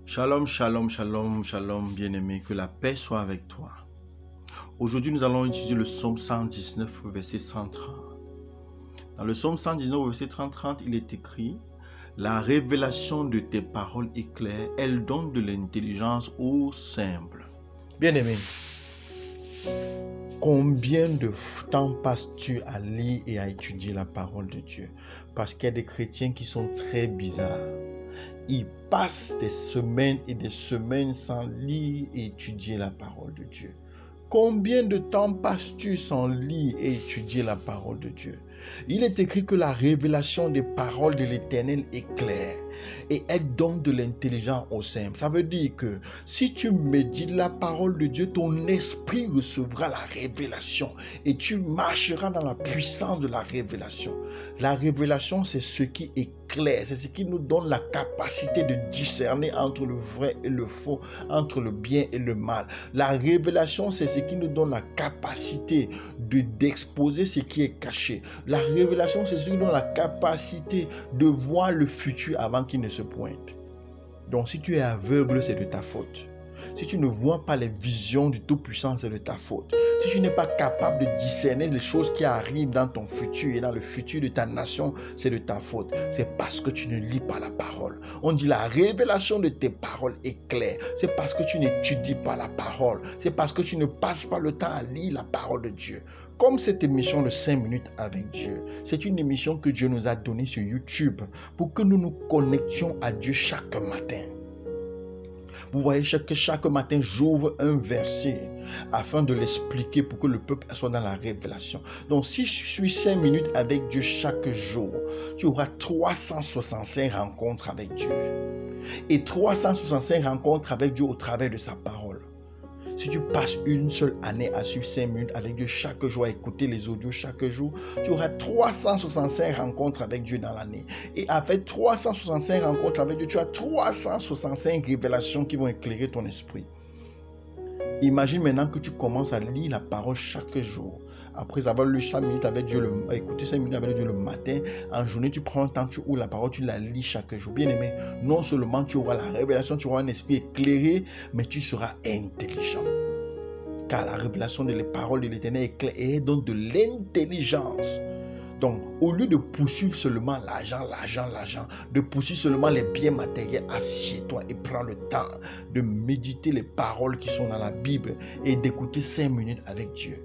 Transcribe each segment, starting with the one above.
Shalom, shalom, shalom, shalom, bien-aimé, que la paix soit avec toi. Aujourd'hui, nous allons étudier le psaume 119, verset 130. Dans le psaume 119, verset 30, il est écrit « La révélation de tes paroles est claire, elle donne de l'intelligence aux simples. » Bien-aimé, combien de temps passes-tu à lire et à étudier la parole de Dieu? Parce qu'il y a des chrétiens qui sont très bizarres. Ils passent des semaines et des semaines sans lire et étudier la parole de Dieu. Combien de temps passes-tu sans lire et étudier la parole de Dieu? Il est écrit que la révélation des paroles de l'Éternel est claire et elle donne de l'intelligence aux simples. Ça veut dire que si tu médites la parole de Dieu, ton esprit recevra la révélation et tu marcheras dans la puissance de la révélation. La révélation, c'est ce qui est clair, c'est ce qui nous donne la capacité de discerner entre le vrai et le faux, entre le bien et le mal. La révélation, c'est ce qui nous donne la capacité d'exposer ce qui est caché. La révélation, c'est ce qui nous donne la capacité de voir le futur avant qu'il ne se pointe. Donc, si tu es aveugle, c'est de ta faute. Si tu ne vois pas les visions du Tout-Puissant, c'est de ta faute. Si tu n'es pas capable de discerner les choses qui arrivent dans ton futur et dans le futur de ta nation, c'est de ta faute. C'est parce que tu ne lis pas la parole. On dit la révélation de tes paroles est claire. C'est parce que tu n'étudies pas la parole. C'est parce que tu ne passes pas le temps à lire la parole de Dieu. Comme cette émission de 5 minutes avec Dieu, c'est une émission que Dieu nous a donnée sur YouTube pour que nous nous connections à Dieu chaque matin. Vous voyez que chaque matin, j'ouvre un verset afin de l'expliquer pour que le peuple soit dans la révélation. Donc, si je suis 5 minutes avec Dieu chaque jour, tu auras 365 rencontres avec Dieu. Et 365 rencontres avec Dieu au travers de sa parole. Si tu passes une seule année à suivre 5 minutes avec Dieu chaque jour, à écouter les audios chaque jour, tu auras 365 rencontres avec Dieu dans l'année. Et avec 365 rencontres avec Dieu, tu as 365 révélations qui vont éclairer ton esprit. Imagine maintenant que tu commences à lire la parole chaque jour. Après avoir lu 5 minutes avec Dieu, écouter 5 minutes avec Dieu le matin, en journée, tu prends le temps, tu ouvres la parole, tu la lis chaque jour. Bien aimé, non seulement tu auras la révélation, tu auras un esprit éclairé, mais tu seras intelligent. Car la révélation des paroles de l'Éternel est claire et elle donne de l'intelligence. Donc, au lieu de poursuivre seulement l'argent, de poursuivre seulement les biens matériels, assieds-toi et prends le temps de méditer les paroles qui sont dans la Bible et d'écouter 5 minutes avec Dieu.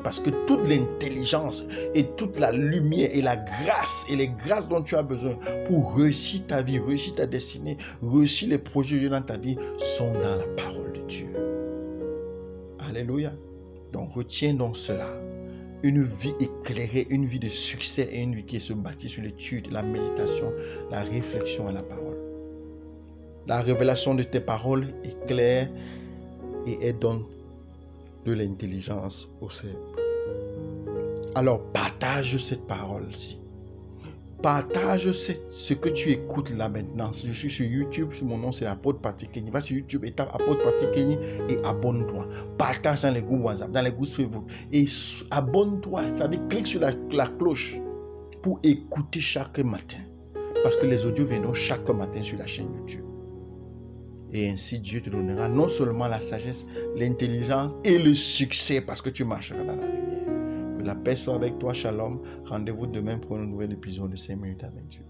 Parce que toute l'intelligence et toute la lumière et la grâce et les grâces dont tu as besoin pour réussir ta vie, réussir ta destinée, réussir les projets de Dieu dans ta vie sont dans la parole de Dieu. Alléluia. Donc retiens donc cela. Une vie éclairée, une vie de succès et une vie qui se bâtit sur l'étude, la méditation, la réflexion et la parole. La révélation de tes paroles est claire et elle donne de l'intelligence au cerveau. Alors partage cette parole-ci. Partage ce que tu écoutes là maintenant. Je suis sur YouTube, mon nom c'est Apôtre Patrick Kenny. Va sur YouTube et tape Apôtre Patrick Kenny et abonne-toi. Partage dans les groupes WhatsApp, dans les groupes Facebook. Et abonne-toi, ça veut dire clique sur la cloche pour écouter chaque matin. Parce que les audios viendront chaque matin sur la chaîne YouTube. Et ainsi Dieu te donnera non seulement la sagesse, l'intelligence et le succès parce que tu marcheras dans la lumière. Que la paix soit avec toi, shalom. Rendez-vous demain pour un nouvel épisode de 5 minutes avec Dieu.